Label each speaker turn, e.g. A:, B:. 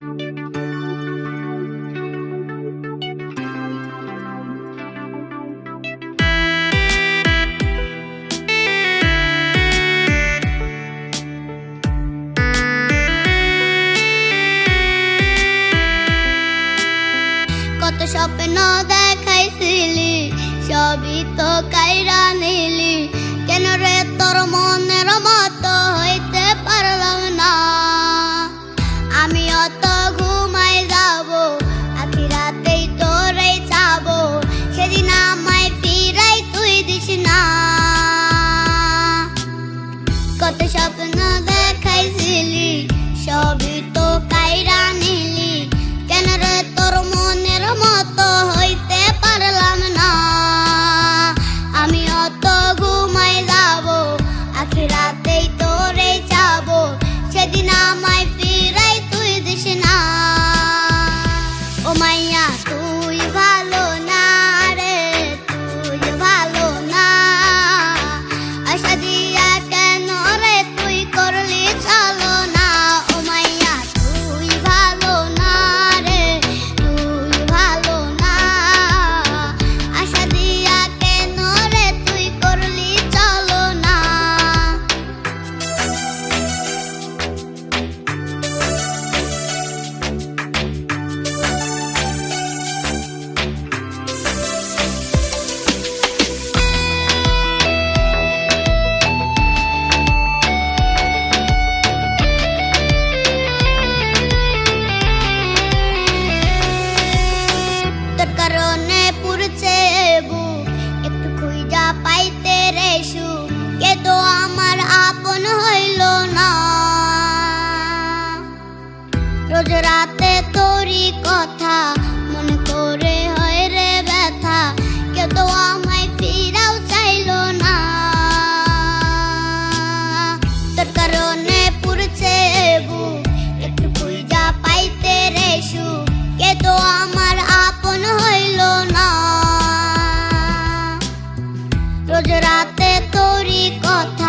A: কত স্বপ্ন দেখাইছিলি সবই তো কাইরা নিলি, কেন রে তোর মনের মতো হইতে পারলাম না। আমি অত ঘুমাই যাব, আখি রাতেই তোরে যাবো, সেদিন আমায় ফিরাই তুই দিস না। কত স্বপ্ন দেখাইছিলি সবই তো কাইরা নিলি, কেন রে তোর মনের মতো হইতে পারলাম না। আমি অত ঘুমাই যাব, আখি রাতেই তোরে যাবো, সেদিন আমায় ফিরাই তুই দিস না। ও মাইয়া তুই ভালো না রে, তুই ভালো না, আশা দিয়া কেন রে তুই করলি চলো না। ও মাইয়া তুই ভালো না রে, তুই ভালো না, আশা দিয়া কেন রে তুই করলি চলো না। তোর কারণে পুরছে বুক, একটু খুঁজা পাইতে রে সুখ, কে তো আমার আপন হইল না। রোজ রাতে তোরই কথা মনে করে হয় রে ব্যথা, কে তো আমায় ফিরাও চাইল না। তোর কারণে পুরছে বুক, একটু খুঁজা পাইতে রে সুখ, কে তো আমার আপন হইল না। রোজ রাতে তোরই কথা